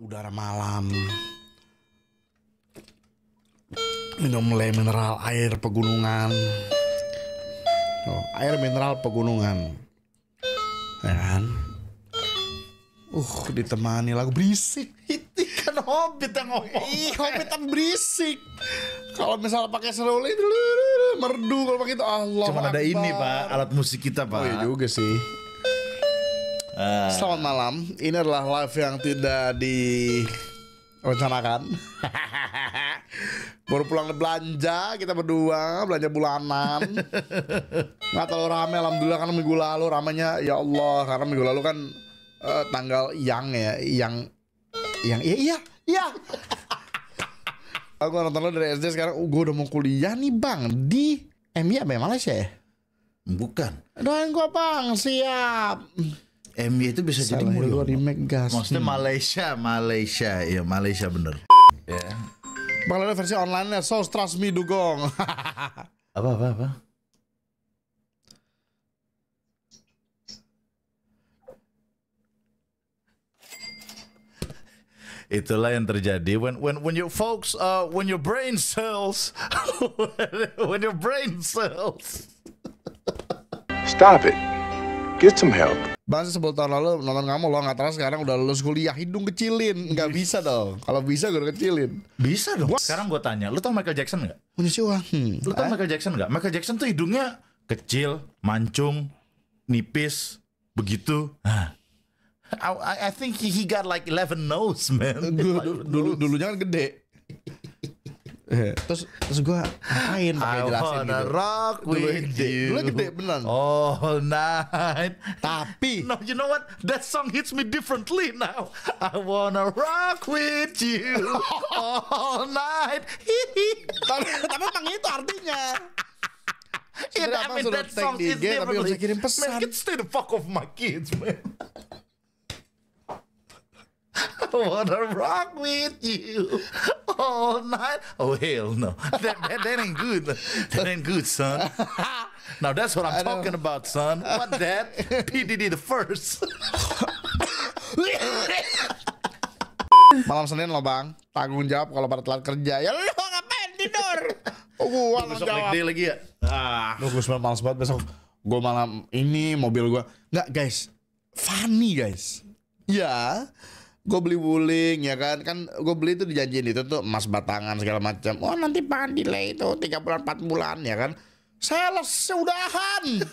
udara malam, minum mineral air pegunungan, air mineral pegunungan, ya kan? Ditemani lagu berisik. Itu kan Hobbit yang ngomong. Hobbit kan berisik. Kalau misalnya pakai seruling merdu, kalau pakai itu Allah. Cuma ada ini Pak, alat musik kita Pak. Oh iya juga sih. Selamat malam. Ini adalah live yang tidak direncanakan. Baru pulang belanja, kita berdua belanja bulanan. Nggak terlalu rame, alhamdulillah, karena minggu lalu ramenya ya Allah, karena minggu lalu kan tanggal yang iya. Aku nonton lo dari SD, sekarang gue udah mau kuliah nih bang di MI apa ya, Malaysia ya? Bukan. Doain gue bang, siap. MI itu bisa jadi Mulyo remake gas. Maksudnya Malaysia, ya Malaysia bener. Ya. Bang ada versi online-nya, so trust me dugong. Apa? Itulah yang terjadi when your folks when your brain cells Stop it. Get some help. Bang 10 tahun lalu nonton kamu lo nggak terus, sekarang udah lulus kuliah hidung kecilin. Nggak bisa dong. Kalau bisa gue udah kecilin. Bisa dong. Sekarang gue tanya, lu tau Michael Jackson nggak? Punya si uang. Lu tau Michael Jackson nggak? Michael Jackson tuh hidungnya kecil, mancung, nipis, begitu. I think he got like 11 nose, man. Dulunya kan gede. Terus gue ngapain pakai jelasin gitu. Rock with you. Dulu gede beneran. All night. Tapi No, you know what? That song hits me differently now. I wanna rock with you all night. tapi emang itu artinya. Yeah, I mean that song is tapi gak bisa kirim pesan. Man, stay the fuck off my kids, man. I wanna rock with you all night. Oh hell no, that ain't good. That ain't good, son. Now that's what I'm talking about, son. What that? P Diddy the first. Malam Senin lo bang, tanggung jawab kalau pada telat kerja. Ya lo ngapain tidur? Gua Besok jawab. day lagi ya. Gue sebenernya males banget besok. Gue malam ini mobil gue nggak guys, funny guys. Ya. Gue beli wuling ya kan gue beli itu dijanjiin itu tuh emas batangan segala macam. Oh nanti pak delay itu 3 bulan 4 bulan ya kan. Sales udahan.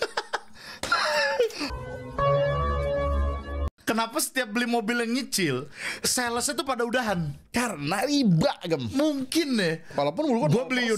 Kenapa setiap beli mobil yang nyicil, salesnya tuh pada udahan? Karena riba gem. Mungkin deh. Walaupun dulu Gue beli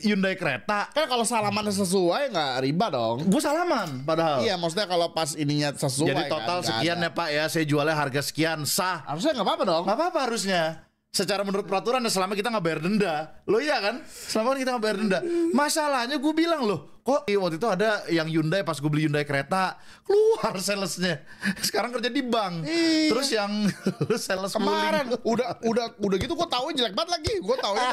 Hyundai kereta. kan kalau salamannya sesuai nggak riba dong. Gue salaman padahal. Iya maksudnya kalau pas ininya sesuai. Jadi total kan, sekian ya Pak ya, saya jualnya harga sekian, sah. Harusnya nggak apa-apa dong. Nggak apa-apa harusnya. Secara menurut peraturan ya, selama kita nggak bayar denda. Lo iya kan? Selama kita nggak bayar denda. Masalahnya gue bilang loh, kok waktu itu ada yang Hyundai, pas gue beli Hyundai kereta keluar salesnya. Sekarang kerja di bank. Terus yang sales Kemarin wuling. udah gitu gue tahu jelek banget lagi. Gue taunya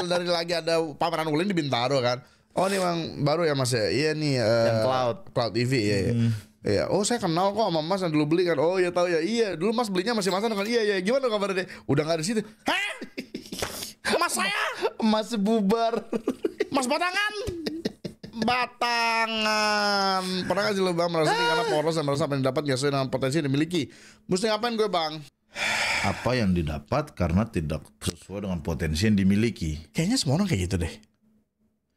dari lagi ada pameran wuling di Bintaro kan. Oh ini emang baru ya mas ya. Iya nih Yang Cloud TV ya. Iya, oh saya kenal kok sama Mas yang dulu beli kan. Oh iya tahu ya. Iya, dulu Mas belinya masih Masan kan. Iya, gimana kabarnya deh? Udah enggak di situ. Hah? Mas saya Mas bubar. Mas Batangan. Pernah gak sih lo bang merasa nih karena poros dan merasa apa yang dapat gak sesuai dengan potensi yang dimiliki? Mesti ngapain gue bang? Apa yang didapat karena tidak sesuai dengan potensi yang dimiliki. Kayaknya semua orang kayak gitu deh.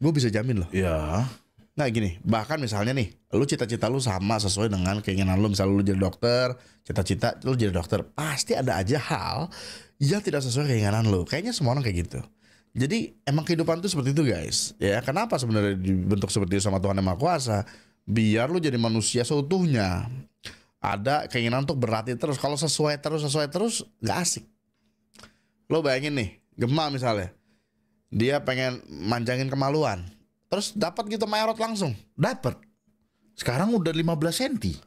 Gue bisa jamin loh. Ya. Nah gini, bahkan misalnya nih, lu cita-cita lu sama sesuai dengan keinginan lu. Misalnya lu jadi dokter, cita-cita lu jadi dokter, pasti ada aja hal yang tidak sesuai keinginan lu. Kayaknya semua orang kayak gitu. Jadi emang kehidupan tuh seperti itu guys. Ya kenapa sebenarnya dibentuk seperti itu sama Tuhan Yang Maha Kuasa? Biar lu jadi manusia seutuhnya. Ada keinginan untuk berlatih terus. Kalau sesuai terus gak asik. Lo bayangin nih, Gema misalnya, dia pengen manjangin kemaluan, terus dapat gitu mayorot langsung. Dapat. Sekarang udah 15 cm.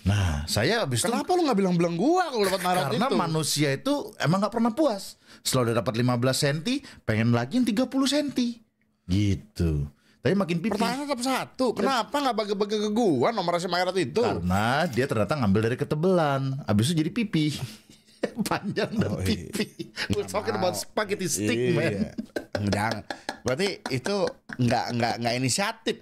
Nah, saya habis Kenapa lu gak bilang-bilang gua kalau dapat mayorot itu? karena manusia itu emang gak pernah puas. Setelah udah dapat 15 cm, pengen lagi yang 30 cm. Gitu. Tapi makin pipih. Pertanyaan tetap satu, kenapa gak bagi-bagi ke gua nomor si mayorot itu? Karena dia ternyata ngambil dari ketebelan. Habis itu jadi pipih. Panjang dan Oh, iya. pipi. We're talking about spaghetti stick, man. Jangan. Berarti itu nggak inisiatif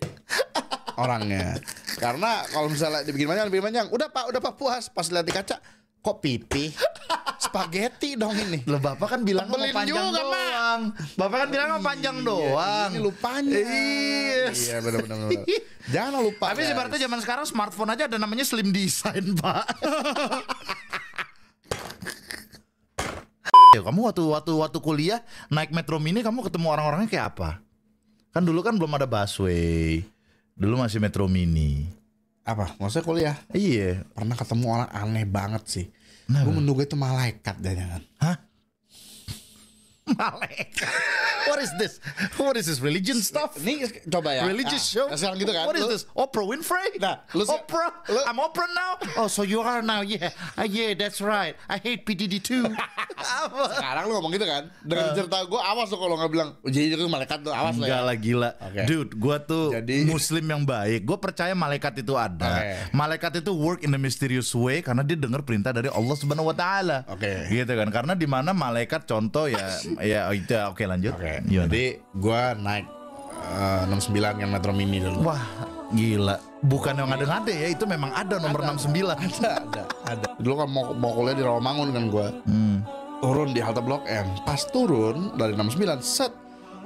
orangnya. Karena kalau misalnya dibikin panjang, udah pak puas. Pas lihat di kaca, kok pipi? Spaghetti dong ini. Loh bapak kan bilang mau Tebelin panjang juga, Mak. doang. Bapak kan bilang mau panjang doang. Ini lupanya. Yes. Iya benar. Jangan lupa. Tapi sebenarnya zaman sekarang smartphone aja ada namanya slim design, Pak. Ya, kamu waktu kuliah naik Metro Mini kamu ketemu orang-orangnya kayak apa? Kan dulu kan belum ada busway. Dulu masih Metro Mini. apa? Maksudnya kuliah? Iya. Pernah ketemu orang aneh banget sih. Kenapa? Gue menduga itu malaikat jangan. Hah? Malaikat. What is this? What is this religion stuff? Ini coba ya. Religious show? Sekarang gitu kan. What is Lu- this? Oprah Winfrey? Nah, lu- Oprah? lu- I'm Oprah now? Oh, so you are now? Yeah. Yeah, that's right. I hate PDD too. Apa? Sekarang lu ngomong gitu kan. Dengan cerita gue awas lo kalau nggak bilang jadi itu malaikat tuh awas lo ya. Enggak lah gila. Oke. Dude, gua tuh Jadi- muslim yang baik. Gua percaya malaikat itu ada. Oke. Malaikat itu work in a mysterious way karena dia dengar perintah dari Allah Subhanahu wa taala. Oke. Gitu kan. Karena di mana malaikat contoh ya ya itu oke lanjut. Oke. Gimana? Jadi gue naik 69 yang Metro Mini dulu. Wah, gila. Bukan yang ngade-ngade ya, itu memang ada nomor 69. Ada. Dulu kan mau kuliah di Rawamangun kan gue. Turun di halte Blok M. Pas turun dari 69, set.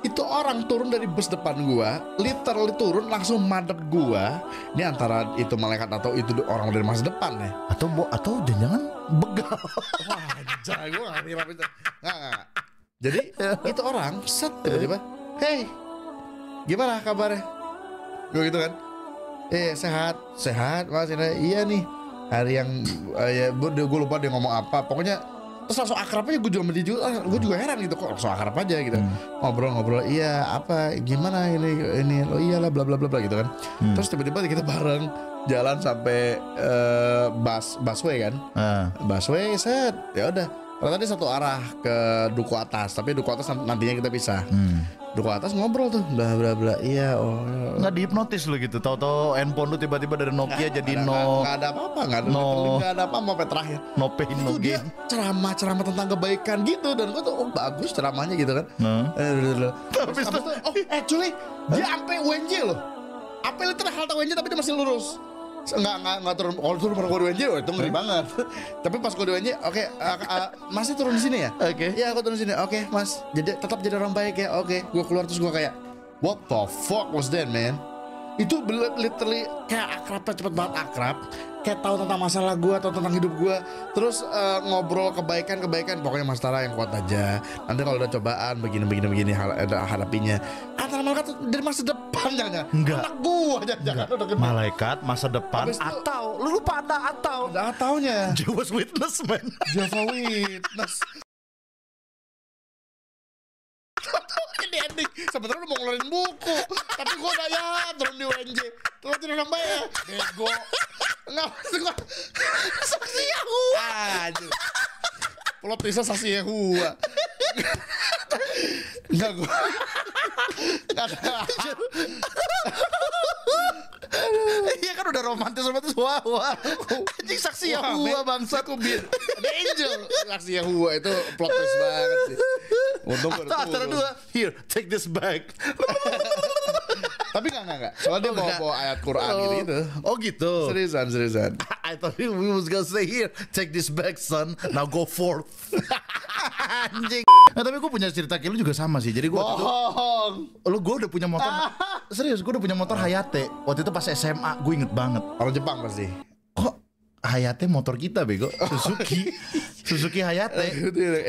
Itu orang turun dari bus depan gua, literally turun langsung madep gua. Ini antara itu malaikat atau itu orang dari masa depan ya. Atau jangan begal. Wah, jangan gua nggak ngira itu. Nggak. Jadi itu orang set tiba-tiba, hey, gimana kabarnya? Gue gitu kan. Sehat mas ini. Iya nih. Hari yang ya gue lupa dia ngomong apa. Pokoknya terus langsung akrab aja gue juga sama dia juga. Gue juga heran gitu kok langsung akrab aja gitu. Ngobrol-ngobrol. Iya apa gimana ini lo iyalah bla bla bla bla gitu kan. Terus tiba-tiba kita bareng jalan sampai busway kan. Busway set ya udah. Kalau tadi satu arah ke Duku Atas, tapi Duku Atas nantinya kita pisah. Duku Atas ngobrol tuh, bla bla bla. Iya, oh. Nggak dihipnotis lu gitu. Tahu-tahu handphone lu tiba-tiba dari Nokia jadi nggak ada apa-apa, nggak ada apa-apa sampai terakhir. no pain no Itu dia gain. ceramah tentang kebaikan gitu dan gue tuh oh bagus ceramahnya gitu kan. Habis itu actually dia sampai UNJ loh. Apa literal halte UNJ tapi dia masih lurus. Enggak turun. Kalau turun gue di UNJ oh, itu ngeri banget. Tapi pas gue di UNJ oke, masih turun di sini ya? Oke. Iya aku turun di sini. Oke, Mas. Jadi tetap jadi orang baik ya. Oke, gue keluar terus gue kayak what the fuck was that man? Itu literally kayak akrabnya cepet banget akrab. Kayak tahu tentang masalah gue, tahu tentang hidup gue. Terus ngobrol kebaikan. Pokoknya Mas Tara yang kuat aja. Nanti kalau ada cobaan begini hadapinya. Antara malaikat dari masa depan jangan. Enggak. Anak gue jangan. Udah gede. Malaikat masa depan Habis itu- atau lu lupa ada atau Ada taunya. Jehovah's Witness man. Jehovah Witness. Ini ending. Sebenarnya udah mau ngeluarin buku, tapi gue udah ya turun di UNJ. Terus jadi orang baik ya. Bego. Enggak maksud gue. Saksi Yahua. Anjir. Plot twistnya saksi Yahua. Enggak gue. Enggak ada. Iya kan udah romantis wah. Anjing saksi Yahua bangsa. Aku ada angel. Saksi Yahua itu plot twist banget sih. Untung gue Atau antara dua, here take this back. Tapi enggak. Soalnya dia bawa ayat Quran gitu. Oh gitu. Seriusan. I thought we was gonna say here, take this back son, now go forth. Anjing. Nah tapi gue punya cerita kayak lu juga sama sih. Jadi gue waktu itu, Bohong. gue udah punya motor. Serius, gue udah punya motor Hayate. Waktu itu pas SMA, gue inget banget. Orang Jepang pasti. Kok Hayate motor kita bego? Suzuki Hayate.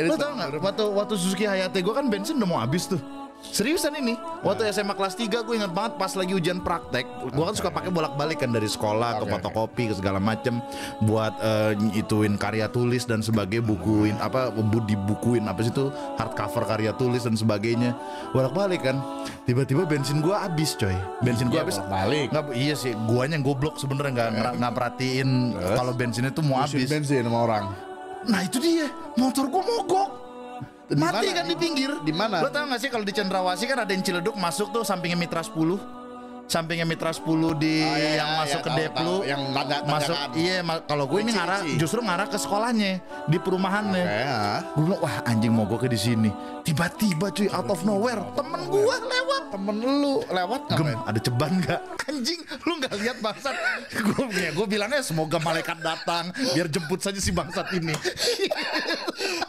Lo tau gak? Waktu Suzuki Hayate gue kan bensin udah mau habis tuh. Seriusan ini, waktu SMA kelas 3 gue ingat banget pas lagi ujian praktek. Gue kan suka pakai bolak-balik kan dari sekolah ke fotokopi ke segala macem buat ituin karya tulis dan sebagainya, bukuin apa dibukuin apa sih itu hardcover karya tulis dan sebagainya. Bolak-balik kan. Tiba-tiba bensin gue habis coy. Bensin gue habis. Balik. Nggak, iya sih, guanya yang goblok sebenarnya nggak perhatiin kalau bensinnya tuh mau habis. Bensin sama orang. Nah itu dia, motor gue mogok. Di Mati mana? kan di pinggir. Di mana? Lo tau gak sih kalau di Cendrawasih kan ada yang Ciledug masuk tuh sampingnya Mitra 10. sampingnya Mitra 10 di yang masuk ke Deplu, yang masuk iya kalau gue ini ngarah justru ngarah ke sekolahnya di perumahannya. Gue bilang wah anjing mogoknya di sini. Tiba-tiba cuy out of nowhere temen gue lewat. Temen lu lewat Gem, ngapain? ada ceban nggak? Anjing, lu nggak lihat bangsat? Gue bilangnya semoga malaikat datang biar jemput saja si bangsat ini.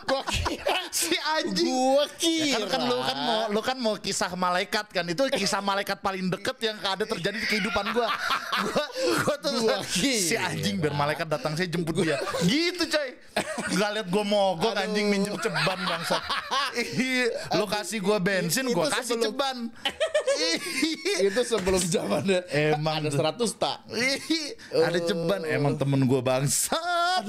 Gua kira Si anjing. Gua Ya kira kan lu kan mau kisah malaikat kan, itu kisah malaikat paling deket yang ada terjadi di kehidupan gua tuh si anjing biar malaikat datang saya jemput dia gitu coy. Gak liat gua mogok anjing minjem ceban bangsat. Lu kasih gua bensin gua kasih ceban. itu sebelum zamannya Emang ada tuh. 100 tak. Ada ceban emang temen gua bangsat.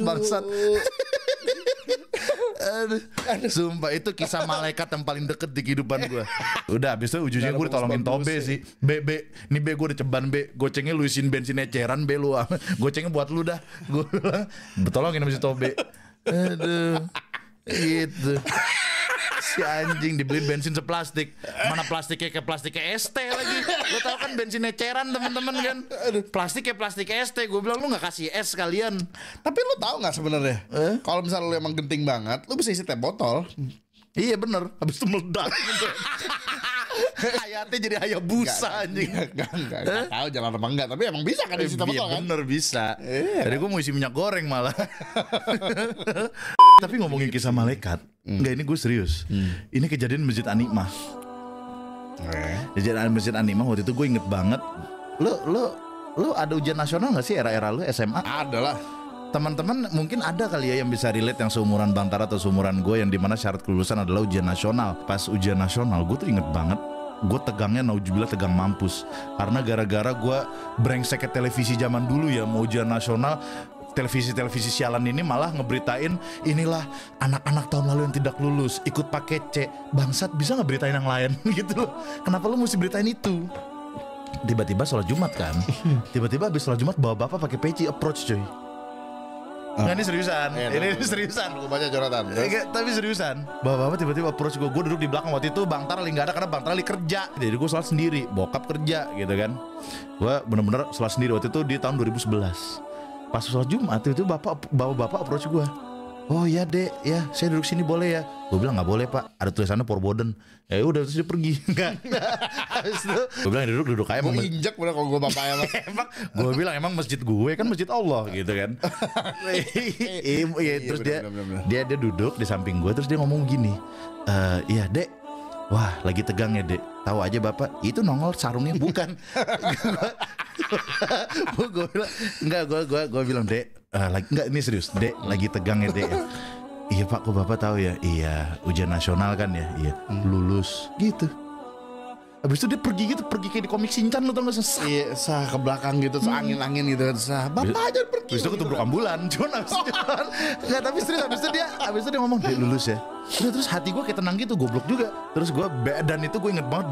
Aduh. Sumpah itu kisah malaikat yang paling deket di kehidupan gue. Udah habis itu ujungnya gue ditolongin Tobe sih. Nih gue udah ceban gocengnya lu isiin bensin eceran lu. Gocengnya buat lu dah. Gue bilang tolongin sama si Tobe. Aduh. Gitu. Si anjing dibeliin bensin seplastik. Mana plastiknya kayak plastiknya ST lagi. Lo tau kan bensin eceran teman-teman kan. Plastik kayak plastik ST. Gue bilang lu gak kasih es sekalian. Tapi lu tahu nggak sebenarnya? Kalau misalnya lu emang genting banget, lu bisa isi teh botol. Iya bener. Habis itu meledak. Hayatnya jadi Hayabusa anjing. Enggak tahu jalan apa enggak, tapi emang bisa kan isi teh botol kan? Bener bisa. Tadi gue mau isi minyak goreng malah. Tapi ngomongin kisah malaikat, enggak ini gue serius. Ini kejadian Masjid An-Nikmah. Kejadian Masjid An-Nikmah waktu itu gue inget banget. Lu ada ujian nasional nggak sih era-era lu SMA? Ada lah. Teman-teman mungkin ada kali ya yang bisa relate yang seumuran Bang Tara atau seumuran gue yang dimana syarat kelulusan adalah ujian nasional. Pas ujian nasional gue tuh inget banget, gue tegangnya naujubillah tegang mampus. Karena gara-gara gue brengsek ke televisi zaman dulu ya, mau ujian nasional televisi sialan ini malah ngeberitain inilah anak-anak tahun lalu yang tidak lulus ikut paket C. Bangsat, bisa nggak beritain yang lain gitu loh. Kenapa lu mesti beritain itu? Tiba-tiba sholat Jumat kan, tiba-tiba habis sholat Jumat bawa bapak pakai peci approach coy. Nggak, ini seriusan. Ini seriusan. Gue baca coretan. Tapi seriusan. Bapak tiba-tiba approach gue duduk di belakang waktu itu Bang Tar lagi nggak ada karena Bang Tar lagi kerja. Jadi gue sholat sendiri, bokap kerja gitu kan. Gue bener-bener sholat sendiri waktu itu di tahun 2011. Pas sholat Jumat itu bapak approach gue. Oh ya dek, ya saya duduk sini boleh ya? Gue bilang nggak boleh pak, ada tulisannya Porboden. Ya udah terus dia pergi. Enggak. Habis itu gue bilang duduk aja. Gue injek bener kalau gue bapaknya. Emang gue bilang emang masjid gue kan masjid Allah gitu kan. Iya terus dia duduk di samping gue terus dia ngomong gini. Iya dek, wah lagi tegang ya dek. Tahu aja bapak itu nongol sarungnya bukan. Gue bilang enggak, gue bilang dek enggak ini serius dek lagi tegang ya dek. Iya pak, kok bapak tahu ya? Iya ujian nasional kan ya. Iya lulus gitu. Habis itu dia pergi kayak di komik Shinchan lu tau gak sih? Iya, sah ke belakang gitu, angin-angin gitu kan, sah. Bapak aja pergi. Habis itu ketubrak ambulan, cuman habis itu enggak, tapi serius habis itu dia ngomong, "Dek lulus ya." Terus hati gue kayak tenang gitu, goblok juga. Terus gue dan itu gue inget banget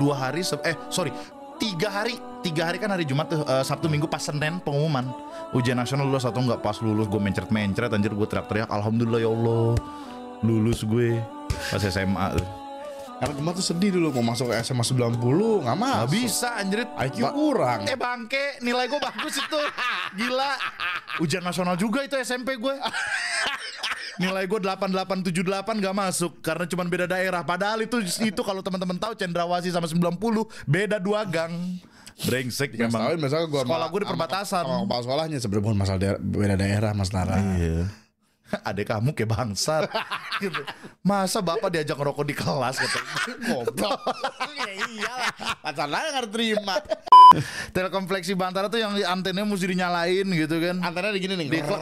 3 hari kan hari Jumat tuh, Sabtu Minggu pas Senin pengumuman ujian nasional lulus atau enggak. Pas lulus gue mencret anjir, gue teriak-teriak alhamdulillah ya Allah lulus gue pas SMA tuh. Karena kemarin tuh sedih dulu mau masuk ke SMA 90 nggak masuk. Gak bisa anjir, IQ kurang. Bangke, nilai gue bagus itu. Gila. Ujian nasional juga itu SMP gue. Nilai gue 8878 gak masuk karena cuma beda daerah. Padahal itu kalau teman-teman tahu Cendrawasih sama 90 beda 2 gang. Brengsek memang. Sekolah gue di perbatasan. Sama kepala sekolahnya sebenarnya bukan masalah beda daerah Mas Tara. Iya. Adek kamu kayak bangsat gitu. Masa bapak diajak ngerokok di kelas kata Goblok. Ya iyalah. Pacarnya nggak terima. Telkom Fleksi Bantara tuh yang antenanya mesti dinyalain gitu kan. Antenanya gini nih. Di klek.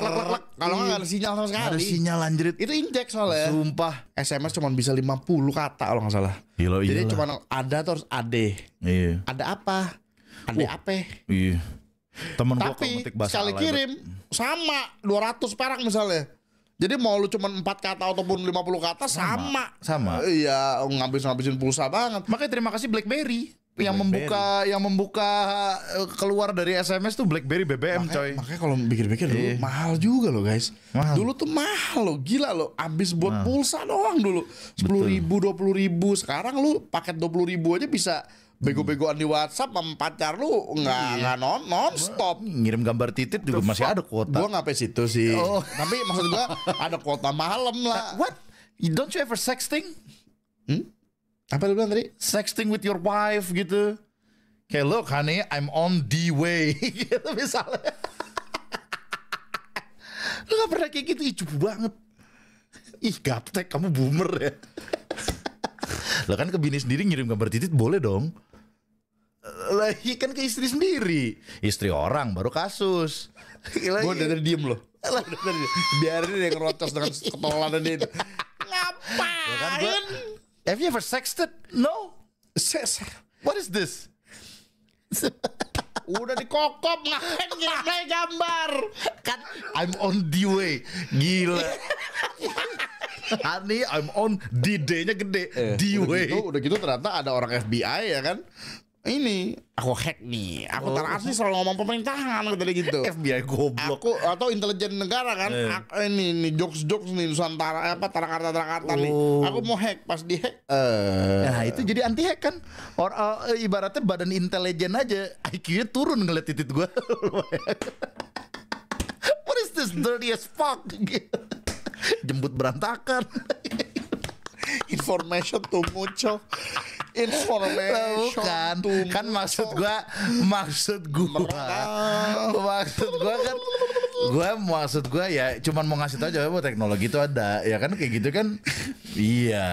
Kalau nggak ada sinyal sama sekali. Ada sinyal anjrit. Itu injek soalnya. Sumpah. SMS cuma bisa 50 kata kalau nggak salah. Gila, jadi iyalah. cuma ada terus ade. Iya. Ada apa? Ade apa? Iya. Temen gua kalau Tapi ngetik bahasa sekali alay kirim sama 200 perak misalnya. Jadi mau lu cuma 4 kata ataupun 50 kata sama. Iya, ngabisin pulsa banget. Makanya terima kasih BlackBerry yang membuka keluar dari SMS tuh BlackBerry BBM coy. Makanya kalau pikir-pikir dulu mahal juga loh guys. Mahal. Dulu tuh mahal loh, gila loh. Abis buat pulsa doang dulu 10.000, 20.000. Sekarang lu paket 20.000 aja bisa bego-begoan di WhatsApp sama pacar lu nggak non stop. Ngirim gambar titit juga masih ada kuota. Gua nggak sampai situ sih. Tapi maksud gua ada kuota malam lah. What? Don't you ever sexting? Apa lu bilang tadi? Sexting with your wife gitu. Kayak look honey, I'm on the way. Gitu misalnya. Lu gak pernah kayak gitu? Ih cupu banget. Ih gaptek, kamu boomer ya. Lah kan ke bini sendiri ngirim gambar titit boleh dong. Lagi kan ke istri sendiri. Istri orang baru kasus. Gue dari diem loh. Biarin dia ngerocos dengan ketololan dia itu. Ngapain? Have you ever sexted? No. What is this? Udah dikokop ngapain ngirim gambar? Kan I'm on the way. Gila. Honey, I'm on the day-nya gede. The way. Udah gitu ternyata ada orang FBI ya kan. Ini aku hack nih. Aku taras nih selalu ngomong pemerintahan gitu. FBI goblok. Aku atau intelijen negara kan. Ini jokes nih Nusantara apa Tarakarta nih. Aku mau hack pas di hack. Nah itu jadi anti hack kan. Ibaratnya badan intelijen aja IQ-nya turun ngeliat titit gue. What is this dirty as fuck? Jembut berantakan. Information too mucho. Information bukan kan maksud gua ya cuman mau ngasih tau aja bahwa teknologi itu ada ya kan kayak gitu kan. Iya.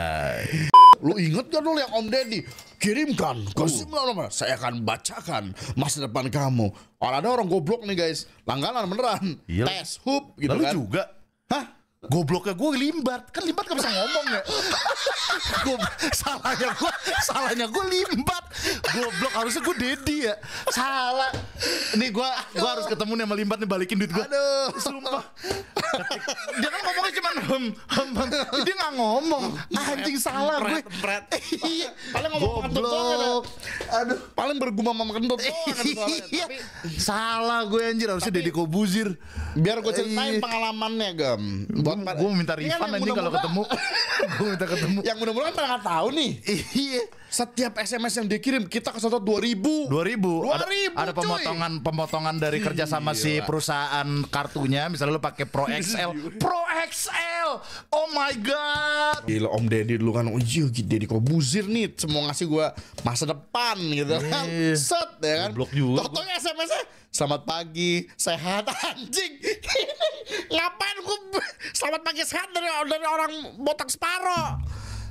Lu inget gak dulu yang Om Deddy kirimkan ke nomor saya akan bacakan masa depan kamu. Ada orang goblok nih guys, langganan beneran. Iya. Tes hub gitu. Lalu kan juga hah? Gobloknya gue limbat. Kan limbat gak bisa ngomong ya. Salahnya gue limbat. Goblok harusnya gue Dedi ya. Salah. Nih gue harus ketemu nih sama limbat nih balikin duit gue. Aduh, sumpah. Dia kan ngomongnya cuma dia gak ngomong. Anjing salah gue. Iya. Paling ngomong kentut doang. Aduh, paling bergumam sama kentut doang. Tapi salah gue anjir, harusnya Deddy Kobuzir. Biar gue ceritain pengalamannya Gam. Gue minta refund nanti kalau ketemu. Gue minta ketemu. Yang mudah-mudahan pada nggak tahu nih. Iya. Setiap SMS yang dikirim kita kesetot 2.000. 2.000. Ada pemotongan dari kerjasama si perusahaan kartunya. Misalnya lu pakai Pro XL. Pro XL. Oh my god. Gila Om Deddy dulu kan. Oh iya Deddy Kobuzir nih. Semua ngasih gue masa depan gitu kan. Set ya kan. Blok juga. Totonya SMS-nya selamat pagi, sehat. Anjing. Ngapain gue selamat pagi sehat dari orang botak separo.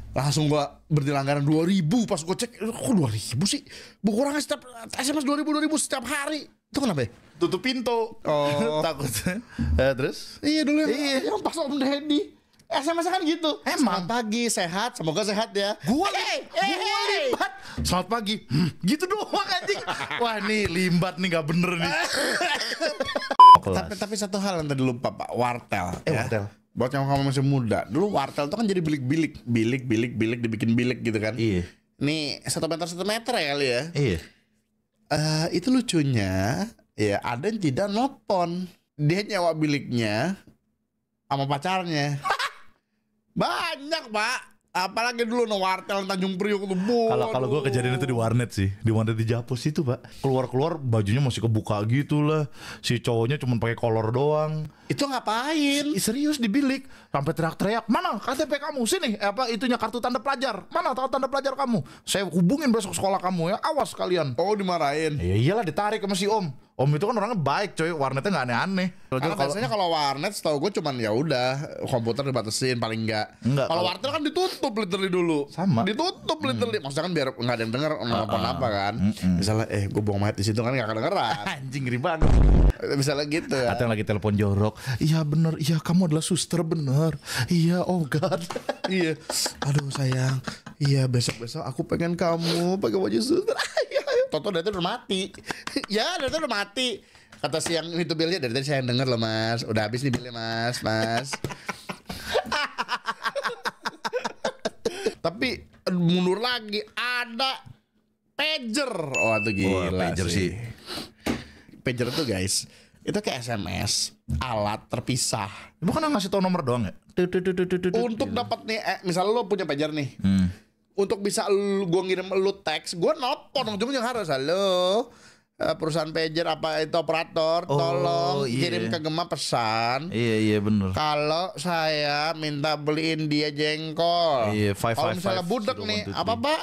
Langsung gue berarti langganan 2.000. Pas gue cek, kok 2.000 sih? Berkurangnya setiap SMS 2.000 setiap hari. Itu kenapa ya? Tutup pintu. Oh. Takutnya. Terus? Iya dulu yang pas Om Deddy SMS kan gitu. Emang. Selamat pagi, sehat, semoga sehat ya. Gua limbat. Selamat pagi. Gitu doang anjing. Wah nih limbat nih gak bener nih. Tapi satu hal yang tadi lupa Pak, wartel. Wartel. Buat yang kamu masih muda, dulu wartel itu kan jadi bilik dibikin bilik gitu kan. Iya. Nih 1 meter ya kali ya. Iya. Itu lucunya, ya ada yang tidak nelpon. Dia nyewa biliknya sama pacarnya. Banyak Pak. Apalagi dulu wartel Tanjung Priok tuh. Kalau gue kejadian itu di warnet sih, di warnet di Japos itu Pak. Keluar bajunya masih kebuka gitu lah. Si cowoknya cuma pakai kolor doang. Itu ngapain? Serius di bilik sampai teriak-teriak, mana KTP kamu, sini itunya kartu tanda pelajar, mana tahu tanda pelajar kamu, saya hubungin besok sekolah kamu ya, awas kalian. Oh dimarahin. Ya iyalah ditarik sama si Om itu kan orangnya baik coy, warnetnya nggak aneh-aneh. Karena biasanya kalau warnet setahu gue cuman ya udah komputer dibatasin paling enggak. Kalau wartel kan ditutup literally dulu. Sama. Ditutup literally. Maksudnya kan biar nggak ada yang denger nelfon apa kan. Misalnya gue buang mayat di situ kan nggak kedengeran. Anjing ngeri banget. Misalnya gitu ya. Atau yang lagi telepon jorok. Iya bener, iya kamu adalah suster bener. Iya oh god. Iya. Aduh sayang. Iya besok aku pengen kamu pakai baju suster. Toto dari itu udah mati. Ya dari itu udah mati. Kata si yang itu bilnya dari tadi saya denger loh mas. Udah habis nih bilnya mas. Tapi mundur lagi ada pager. Oh itu gila pager sih. Pager tuh guys, itu kayak SMS alat terpisah. Bukan ngasih tau nomor doang ya? Untuk dapat nih misalnya lo punya pager nih. untuk bisa gue ngirim lu teks, gue nelpon ujungnya harus halo perusahaan pager apa itu operator, tolong kirim ke Gema pesan. Iya bener. Kalau saya minta beliin dia jengkol. Iya, kalau misalnya budek nih, apa Pak?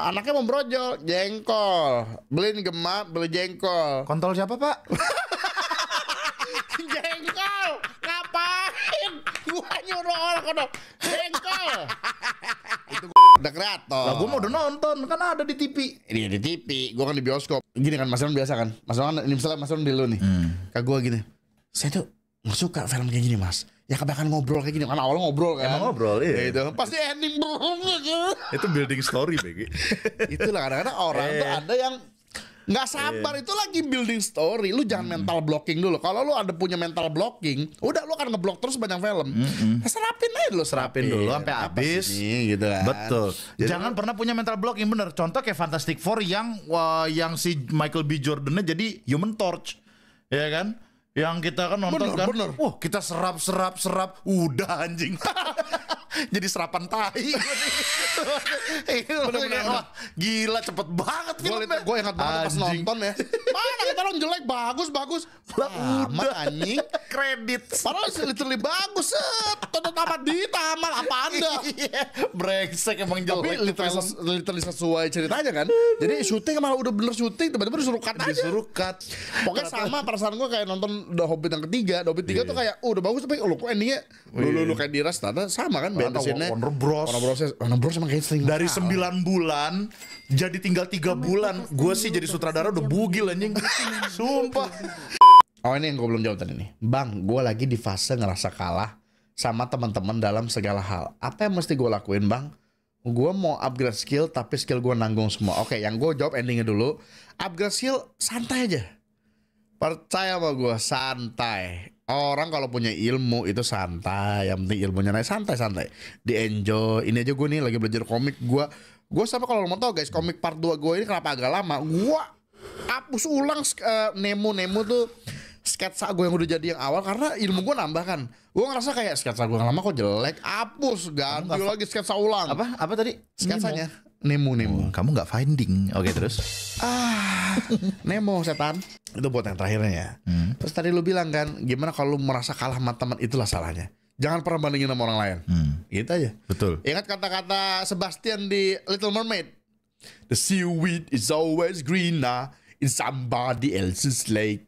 Anaknya mau brojol, jengkol. Beliin Gema, beli jengkol. Kontol siapa Pak? Jengkol, ngapain? Gua nyuruh orang kono jengkol. Itu udah kreator. Lah gue mau udah nonton, kan ada di TV. Ini di TV, gue kan di bioskop. Gini kan Mas Ron biasa kan. Mas Ron ini misalnya Mas Ron di lu nih. Kak gue gini. Saya tuh nggak suka film kayak gini Mas. Ya kebanyakan ngobrol kayak gini. Kan awalnya ngobrol kan. Emang ngobrol iya. Gitu. Pasti ending Itu building story Begi. Itulah kadang-kadang orang tuh ada yang nggak sabar itu lagi building story. Lu jangan mental blocking dulu. Kalau lu ada punya mental blocking, udah lu akan ngeblok terus banyak film. Serapin aja lu, Serapin dulu sampai habis. Gitu kan. Betul. Jangan pernah punya mental blocking bener. Contoh kayak Fantastic Four yang si Michael B. Jordan-nya jadi Human Torch. Ya kan? Yang kita kan nonton bener. Wah, kita serap. Udah anjing. Jadi serapan tai. Bener. Wah, gila cepet banget filmnya. Gue ingat banget pas nonton ya. Mana kita orang jelek bagus. Amat anjing. Kredit. Padahal literally bagus. Tonton tamat di tamal apa Anda? Brengsek emang Tapi jelek. literally sesuai ceritanya kan. Jadi syuting malah udah bener syuting, tiba-tiba disuruh cut aja. Disuruh cut. Pokoknya sama perasaan gue kayak nonton The Hobbit yang ketiga. The Hobbit 3 tuh kayak udah bagus tapi kok endingnya lu kayak diras ternyata sama kan band scene-nya. Warner Bros emang kayak sering dari 9 bulan jadi tinggal 3 bulan. Gue sih jadi sutradara udah bugil anjing. Sumpah. Oh ini yang gue belum jawab tadi nih. Bang, gue lagi di fase ngerasa kalah sama teman-teman dalam segala hal. Apa yang mesti gue lakuin bang? Gue mau upgrade skill tapi skill gue nanggung semua. Oke, yang gue jawab endingnya dulu. Upgrade skill santai aja. Percaya sama gue, santai. Orang kalau punya ilmu itu santai. Yang penting ilmunya naik, santai-santai. Di enjoy. Ini aja gue nih lagi belajar komik. Gue sama kalau mau tau guys, komik part 2 gue ini kenapa agak lama. Gue hapus ulang Nemo tuh sketsa gue yang udah jadi yang awal karena ilmu gue nambah kan. Gue ngerasa kayak sketsa gue yang lama kok jelek. Hapus, ganti lagi sketsa ulang. Apa tadi? Sketsanya Nemo. Kamu nggak finding. Oke, terus. Nemo setan. Itu buat yang terakhirnya ya. Terus tadi lu bilang kan, gimana kalau lu merasa kalah sama teman, itulah salahnya. Jangan pernah bandingin sama orang lain. Gitu aja. Betul. Ingat kata-kata Sebastian di Little Mermaid. The seaweed is always greener in somebody else's lake.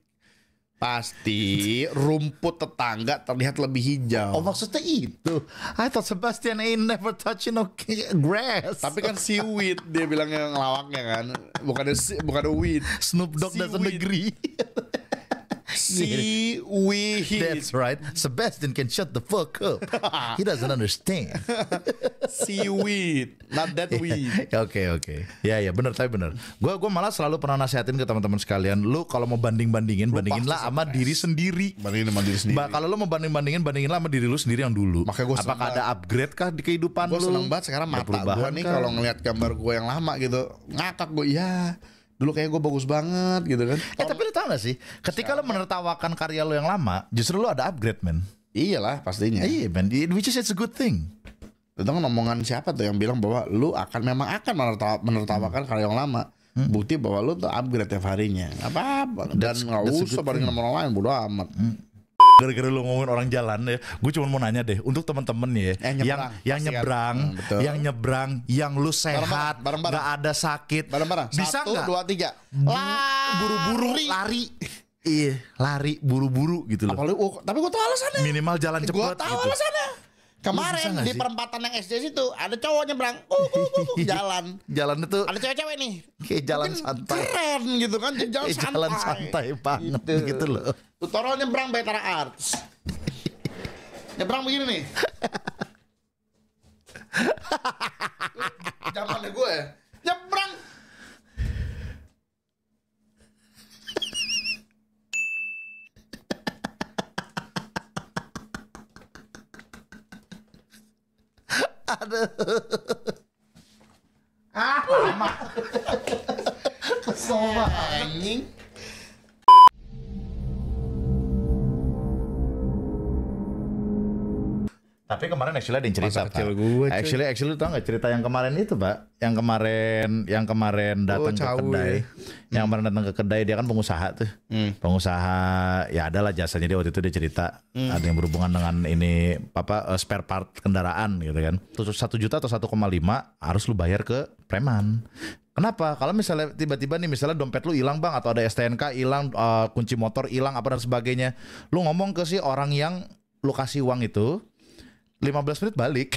Pasti rumput tetangga terlihat lebih hijau. Oh, maksudnya itu. I thought Sebastian ain't never touching no grass. Tapi kan seaweed dia bilang yang ngelawaknya kan. Bukan weed. Snoop Dogg doesn't agree. Seaweed. That's right. Sebastian can shut the fuck up. He doesn't understand. Seaweed, not that weed. Oke. Ya benar, tapi benar. Gua malah selalu pernah nasihatin ke teman-teman sekalian, lu kalau mau bandinginlah sama diri sendiri. Bandingin sama diri sendiri. Kalau lu mau bandinginlah sama diri lu sendiri yang dulu. Makanya gua apakah ada upgrade kah di kehidupan lu? Gue seneng banget sekarang mata gue nih kalau ngelihat gambar gue yang lama gitu, ngakak gue ya. Dulu kayak gue bagus banget gitu kan. Tapi lu tau gak sih, ketika lu menertawakan karya lu yang lama, justru lu ada upgrade, man. Iyalah pastinya. Iya, man. Which is it's a good thing. Itu kan omongan siapa tuh yang bilang bahwa lu memang akan menertawakan karya yang lama. Bukti bahwa lu tuh upgrade tiap harinya. Apa-apa. Dan gak usah bandingin sama orang lain, bodo amat. Gara-gara lu ngomongin orang jalan ya, gue cuma mau nanya deh, untuk temen-temen ya, yang nyebrang, yang lu sehat, bareng-bareng. Gak ada sakit, bareng-bareng. bisa 1, nggak? 2, 3. Buru-buru lari. Iya, lari buru-buru gitu loh. Tapi gue tau alasannya. Minimal jalan cepet. Gue tau gitu. alasannya. Kemarin di perempatan yang SD situ ada cowok nyebrang, jalan. Jalan itu ada cewek-cewek nih. Kayak jalan santai. Keren gitu kan, jalan santai banget gitu loh. Tutorial nyebrang Baytara Arts. Nyebrang begini nih. Zamannya gue ya. Nyebrang. Aduh. Lama. Kesel anjing. Tapi Tapi kemarin actually ada yang cerita, Masa kecil Pak. gue, cuy. Actually lu tau nggak cerita yang kemarin itu, Pak? Yang kemarin datang ke cawe. kedai. Yang kemarin datang ke kedai, dia kan pengusaha tuh. Pengusaha, ya adalah jasanya dia waktu itu dia cerita. Ada yang berhubungan dengan ini spare part kendaraan gitu kan. 1 juta atau 1,5 harus lu bayar ke preman. Kenapa? Kalau misalnya tiba-tiba nih misalnya dompet lu hilang bang, atau ada STNK hilang, kunci motor hilang apa dan sebagainya, lu ngomong ke si orang yang lu kasih uang itu 15 menit balik.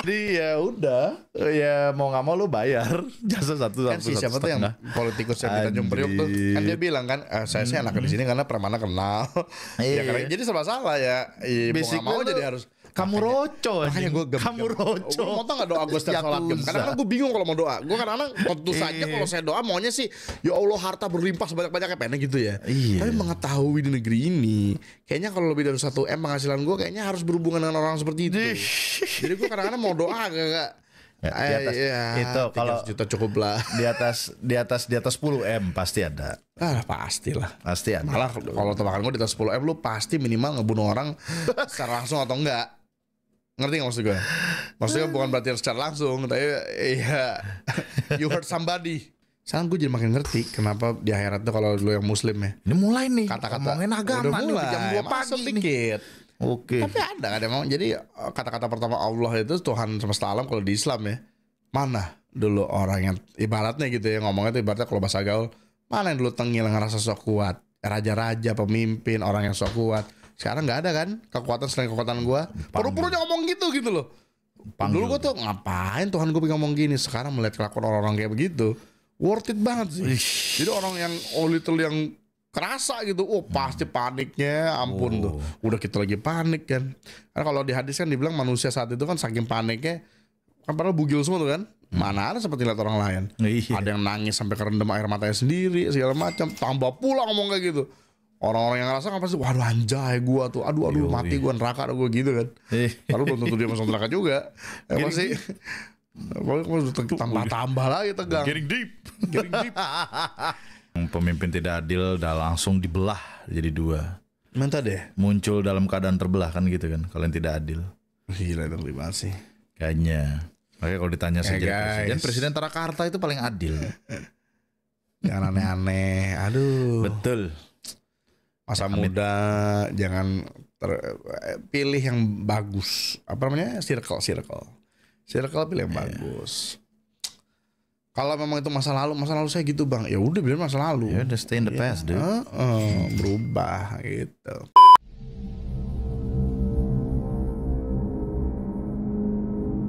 Jadi ya udah, ya mau nggak mau lu bayar jasa satu Kan si siapa tuh yang politikus yang di Tanjung Priok tuh, kan dia bilang kan saya sih anak di sini karena premannya kenal. Ya karena jadi serba salah ya. Mau nggak mau jadi harus. Kamu roco. Makanya gue Kamu roco. Mau tau gak doa gue setiap sholat gem? Karena gue bingung kalau mau doa. Gue kadang-kadang tentu saja kalau saya doa maunya sih, ya Allah harta berlimpah sebanyak-banyaknya, pengen gitu ya. Iya. Tapi mengetahui di negeri ini, kayaknya kalau lebih dari 1 M penghasilan gue kayaknya harus berhubungan dengan orang seperti itu. Jadi gue kadang-kadang mau doa agak Ya, di atas, itu kalau 300 juta cukup lah. di atas 10 M pasti ada. Pastilah. Pasti ada. Malah kalau tebakan gue di atas 10 M lu pasti minimal ngebunuh orang secara langsung atau enggak. Ngerti gak maksud gue? Maksudnya bukan berarti secara langsung, tapi ya you hurt somebody. Sekarang gue jadi makin ngerti kenapa di akhirat tuh kalau lu yang muslim ya, Ini mulai nih. kata-kata Ngomongin agama nih jam 2 masuk pagi nih. dikit. Oke. Tapi ada kan emang. Jadi kata-kata pertama Allah itu Tuhan semesta alam kalau di Islam ya. Mana dulu orang yang ibaratnya gitu ya, ngomongnya tuh ibaratnya kalau bahasa gaul, mana yang dulu tengil ngerasa sok kuat, raja-raja, pemimpin, orang yang sok kuat. Sekarang nggak ada kan kekuatan selain kekuatan gue. Perlu-perlunya ngomong gitu loh. Panggil. Dulu gue tuh ngapain Tuhan gue ngomong gini. Sekarang melihat kelakuan orang-orang kayak begitu, worth it banget sih. Jadi orang yang little yang kerasa gitu, pasti paniknya ampun tuh. Udah kita lagi panik kan. Karena kalau di hadis kan dibilang manusia saat itu kan saking paniknya, kan padahal bugil semua tuh kan. Mana ada seperti lihat orang lain. Iya. Ada yang nangis sampai kerendam air matanya sendiri segala macam. Tambah pula ngomong kayak gitu. Orang-orang yang ngerasa kan pasti, waduh anjay gua tuh, aduh mati gua neraka gua gitu kan. Padahal belum tentu dia masuk neraka juga. Pasti tambah lagi tegang. Getting deep. Pemimpin tidak adil udah langsung dibelah jadi 2. Minta deh. Muncul dalam keadaan terbelah kan gitu kan. Kalau yang tidak adil. Gila itu terima sih. Kayaknya. Makanya kalau ditanya saja guys. Presiden Tarakarta itu paling adil. Jangan aneh-aneh. Aduh. Betul. Masa muda jangan pilih yang bagus. Apa namanya? Circle pilih yang bagus. Kalau memang itu masa lalu saya gitu bang, ya udah bilang masa lalu. Ya udah stay in the past, dude. Berubah gitu.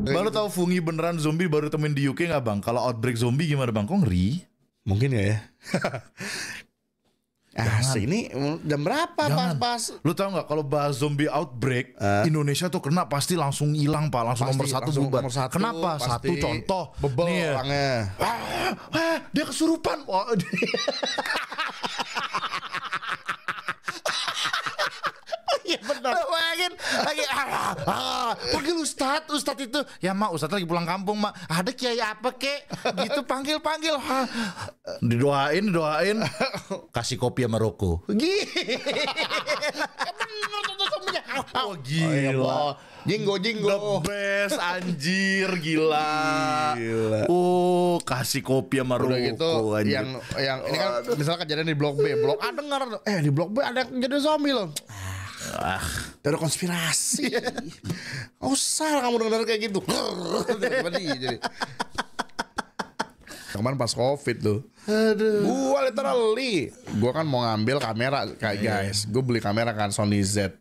Baru tahu fungi beneran zombie baru temuin di UK nggak bang? Kalau outbreak zombie gimana bang? Kok ngeri? Mungkin ya. Asik ini jam berapa pas? Lu tahu nggak kalau bahas zombie outbreak Indonesia tuh kena pasti langsung hilang pak, langsung Pasti, nomor 1 langsung bubar. nomor 1, Kenapa? pasti. Satu contoh Bebel nih ya. orangnya. Dia kesurupan. Iya benar. Lagi panggil Ustadz itu. Ya mak, Ustadz lagi pulang kampung mak. Ada kiai apa kek? Gitu panggil. Didoain. Kasih kopi sama rokok. Oh gila. Jinggo. The best anjir gila. Kasih kopi sama Udah rokok gitu anjir. yang ini kan misalnya kejadian di blok B, blok A dengar di blok B ada yang jadi zombie loh. Ada konspirasi. Nggak usah kamu dengar kayak gitu. Jadi. Kemarin pas COVID tuh. Gua literally, gua kan mau ngambil kamera kayak guys. Gue beli kamera kan Sony Z.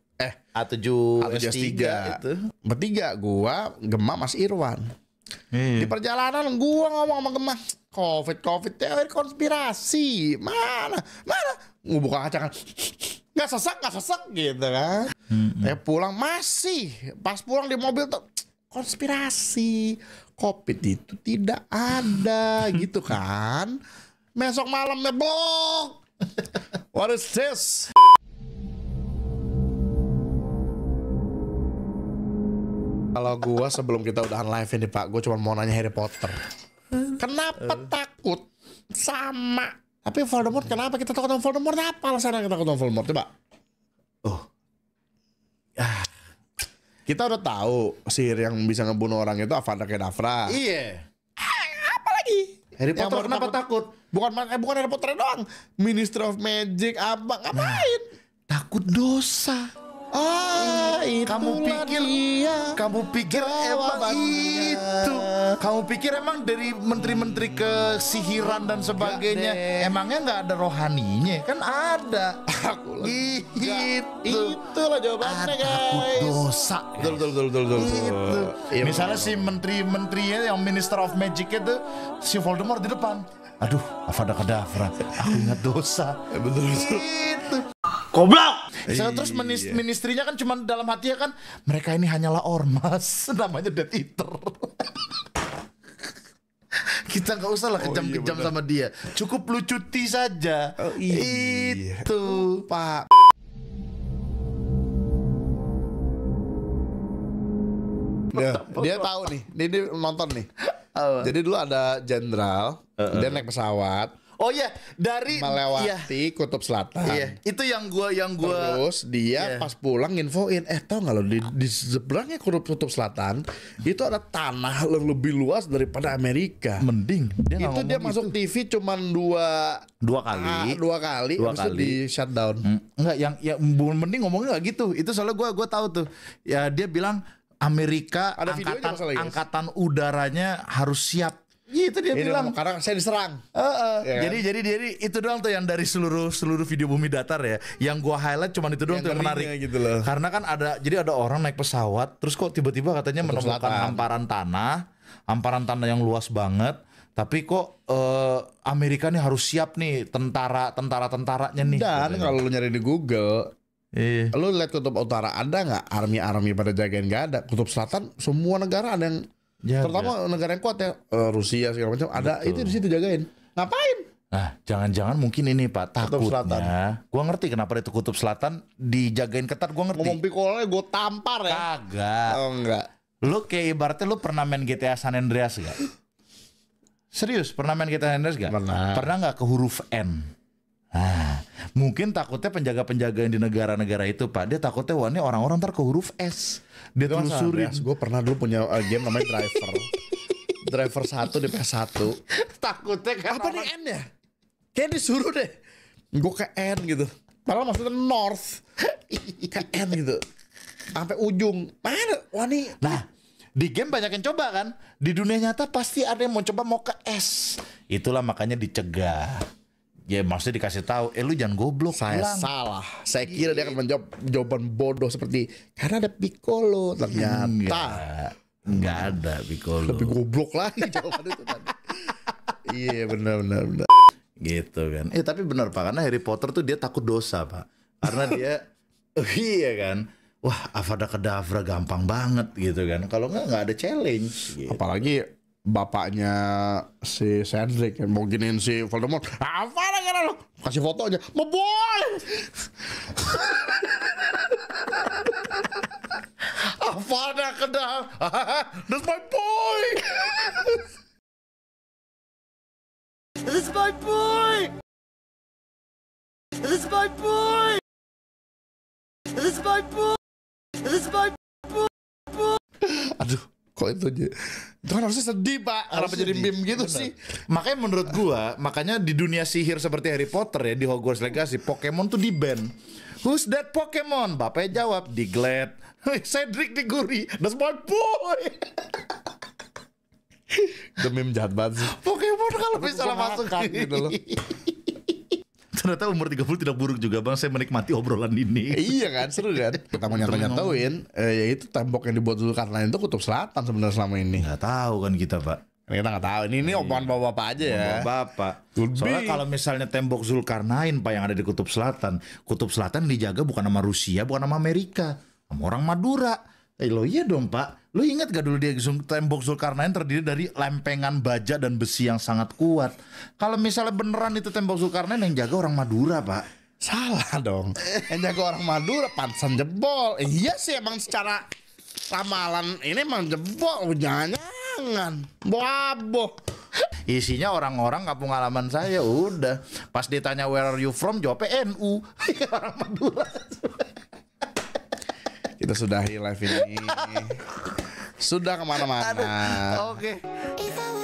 A7S3 itu. Bertiga gua, Gemma, Mas Irwan. Di perjalanan gua ngomong sama Gemma, COVID teori konspirasi. Mana? Gua buka kaca kan. Nggak sesek gitu kan. Pulang masih. Pas pulang di mobil tuh konspirasi. COVID itu tidak ada gitu kan. Besok malamnya blok. What is this? Kalau gua sebelum kita udahan live ini Pak, gua cuma mau nanya Harry Potter. Kenapa takut sama? Tapi Voldemort kenapa kita takut sama Voldemort? Apa alasannya kita takut sama Voldemort? Coba. Kita udah tahu sihir yang bisa ngebunuh orang itu Avada Kedavra. Iya. Apalagi? Harry Yang Potter baru kenapa takut? Bukan Harry Potter doang. Ministry of Magic apa ngapain? Takut dosa. Kamu pikir emang itu? Kamu pikir emang dari menteri-menteri kesihiran dan sebagainya emangnya nggak ada rohaninya? Kan ada. Itulah jawabannya, guys. Takut dosa. Betul. Gitu. Iya, Misalnya si menteri-menterinya yang Minister of Magic itu si Voldemort di depan. Aduh, Avada Kedavra. Aku ingat dosa. betul. Itu. Goblok. Terus ministrinya kan cuma dalam hatinya kan mereka ini hanyalah ormas, namanya Death Eater. Kita nggak usah lah kejam-kejam sama dia, cukup lu cuti saja. Itu Pak. Dia tahu nih, dia nonton nih. Jadi dulu ada jenderal, dia naik pesawat. Oh iya, dari melewati Kutub Selatan. Iya, itu yang gua Terus dia pas pulang infoin, tau nggak lo di seberangnya Kutub Selatan itu ada tanah yang lebih luas daripada Amerika. Mending Dia masuk TV cuman dua kali, habis itu di shutdown. Enggak, yang mending ngomongnya nggak gitu. Itu soalnya gua tahu tuh. Ya dia bilang Amerika ada angkatan udaranya harus siap. Gitu dia bilang. Karena saya diserang. Ya. Jadi itu doang tuh yang dari seluruh video bumi datar ya. Yang gua highlight cuman itu doang tuh yang menarik. Gitu loh. Karena kan ada orang naik pesawat, terus kok tiba-tiba katanya menemukan hamparan tanah yang luas banget. Tapi kok Amerika nih harus siap nih tentaranya nih. Dan kalau lu nyari di Google, lu lihat Kutub Utara ada nggak army pada jagain? Nggak ada. Kutub Selatan semua negara ada yang terutama negara yang kuat ya, Rusia segala macam ada. Betul. Itu di situ jagain. Ngapain? Nah, jangan-jangan mungkin ini Pak takutnya. Gua ngerti kenapa itu Kutub Selatan dijagain ketat, gua ngerti. Ngomong pikolnya gue tampar ya. Kagak. Oh enggak. Lu kayak ibaratnya lu pernah main GTA San Andreas gak? Serius, pernah main GTA San Andreas gak? Pernah gak ke huruf N? Nah, mungkin takutnya penjaga-penjaga yang di negara-negara itu Pak, dia takutnya wah ini orang-orang ntar ke huruf S. Dia telusurin. Gue pernah dulu punya game namanya Driver 1 di PS1. Takutnya kan apa nih N ya? Kayak disuruh deh gue ke N gitu. Padahal maksudnya North. Ke N gitu sampai ujung. Mana? Wah nih. Nah, di game banyak yang coba kan. Di dunia nyata pasti ada yang mau coba mau ke S. Itulah makanya dicegah. Ya maksudnya dikasih tahu, lu jangan goblok. Saya salah. Saya kira dia akan menjawab jawaban bodoh seperti karena ada Piccolo. Ternyata nggak ada Piccolo. Lebih goblok lagi jawaban itu tadi. Iya benar. Gitu kan. Tapi benar Pak, karena Harry Potter tuh dia takut dosa Pak. Karena dia iya kan. Wah, Avada Kedavra gampang banget gitu kan. Kalau nggak ada challenge. Gitu. Apalagi bapaknya si Cedric yang mau giniin si Voldemort. Apa lagi lo? Kasih foto aja. My boy. Avada Kedavra. That's my boy. That's my boy. That's my boy. That's my boy. That's my boy. Aduh. Kok itu aja? Itu kan harusnya sedih Pak. Kenapa jadi meme gitu sih? Makanya menurut gua, makanya di dunia sihir seperti Harry Potter ya, di Hogwarts Legacy, Pokemon tuh di-ban. Who's that Pokemon? Bapaknya jawab, Diglett. Cedric Diggory, that's my boy. Itu meme jahat banget sih. Pokemon kalau misalnya masuk gitu loh. Ternyata umur 30 tidak buruk juga Bang, saya menikmati obrolan ini. Iya kan, seru kan. Kita mau nyata-nyatauin yaitu tembok yang dibuat Zulkarnain itu Kutub Selatan sebenarnya selama ini. Nggak tahu kan kita Pak. Kita nggak tahu. Ini omongan bapak-bapak aja ya. Bapak. Soalnya kalau misalnya tembok Zulkarnain Pak yang ada di Kutub Selatan dijaga bukan sama Rusia, bukan sama Amerika, sama orang Madura. Lo iya dong Pak. Lo ingat gak dulu dia tembok Zulkarnain terdiri dari lempengan baja dan besi yang sangat kuat. Kalau misalnya beneran itu tembok Zulkarnain yang jaga orang Madura Pak. Salah dong. Yang jaga orang Madura pantesan jebol. Iya sih emang secara ramalan ini emang jebol. Jangan. Bobo. Isinya orang-orang kampung halaman saya udah. Pas ditanya where are you from jawabnya NU. Orang Madura. Kita sudahi live ini. Sudah kemana-mana. Oke. If I